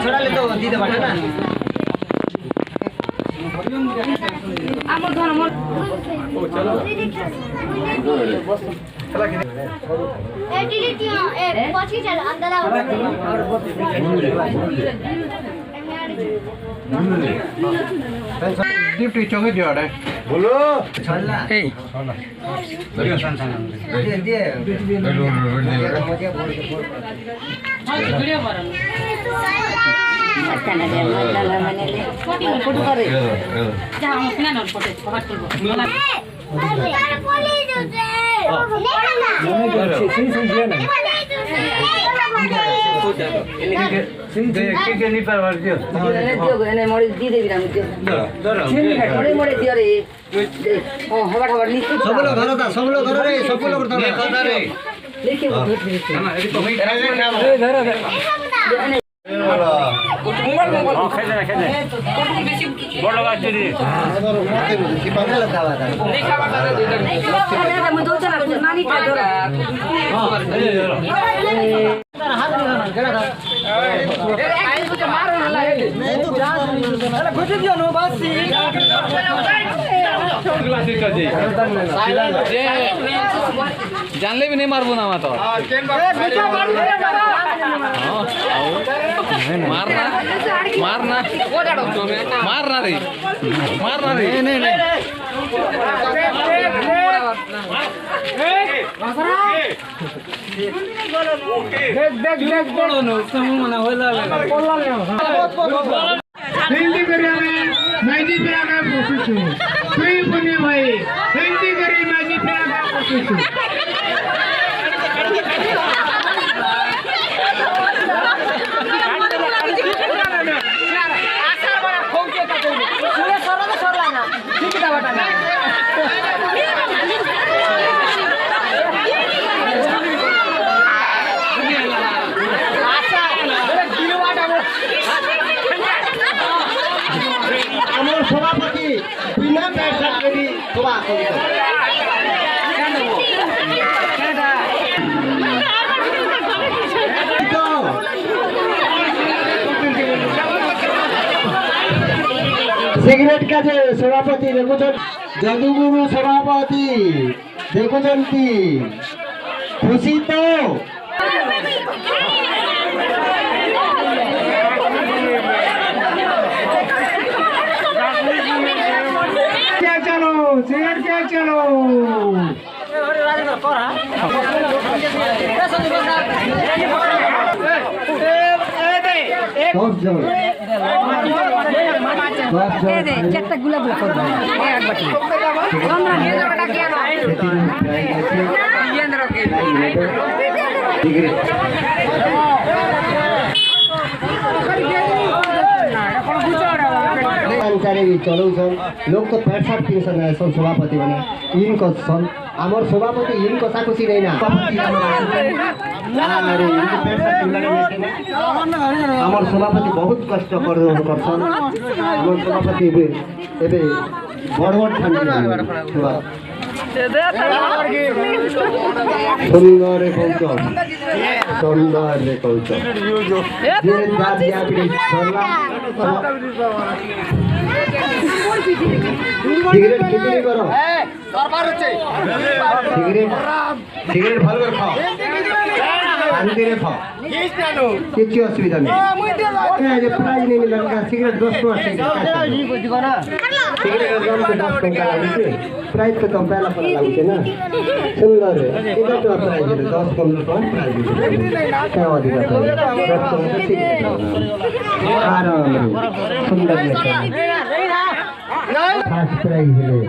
ছড়ালে তো দিতে পারে না আমার ধর আমার ও চলো चला के ए डिलीट ए पहुंच के चल अंदर आओ गिफ्ट चोंगे दियो रे बोलो चलना ए बढ़िया सन सन दे मजा बोल वीडियो बरन अच्छा ना दे डाला मैंने फोटो करे जा हम अपना नोट फोटो पकड़ करबो तार पुलिस उसे के नहीं परवार दियो एने मोड़ी दी देबी हम दियो मोड़ी मोड़ी दियो रे ओ हवा हवा नी सब लोग धरो रे सब लोग धरो रे लेके ना ये तो भाई धरो खेले बड़ लगा चली नानी का जानले भी नहीं मारबो ना तो मारना मारना मारना रे नहीं देख बड़ो न समूह मना होला हिंदी करियाने मैजी पेरागा पोसिछु तुई पुण्य भाई हिंदी करी मैजी पेरागा पोसिछु आसार बड़ा खोके का कोई सुरे सरला ना ठीक दा बटा ना আমার সভাপতি বিনা পয়সা করি সভা করি সিগারেট কাজে সভাপতি দেখুছেন যদুগুরু সভাপতি দেখুছেন কি খুশি তো चलो सिगरेट क्या चलो चलाउछन् लोक तो 65 किनसन सब सभापति भने इनको छन् आमर सभापति इनको साकुसी नैन आमर सभापति बहुत कष्ट गर्छन् आमर सभापति एबे बडबड ठान्डी सुंदर कौच सुंदर कौच जे दादिया बिडी सरला सिगरेट कितनी करो सिगरेट ভালো করে খাও শান্তি রে খাও কিছু অসুবিধা নেই এই যে প্রাইজ নেই মিলন সিগারেট 10 টাকা सिगरेट दाम तो 10 टका लागिছে प्राइस तो कम पहला पड़ा लागिছে ना सुंदर है इधर तो प्राइस है 10 कम कौन प्राइस है क्या अधिक है आराम सुंदर है फास्ट प्राइस है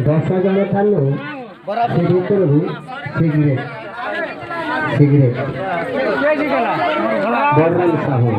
10 जन थानो से भीतर भी सिगरेट बरन साहू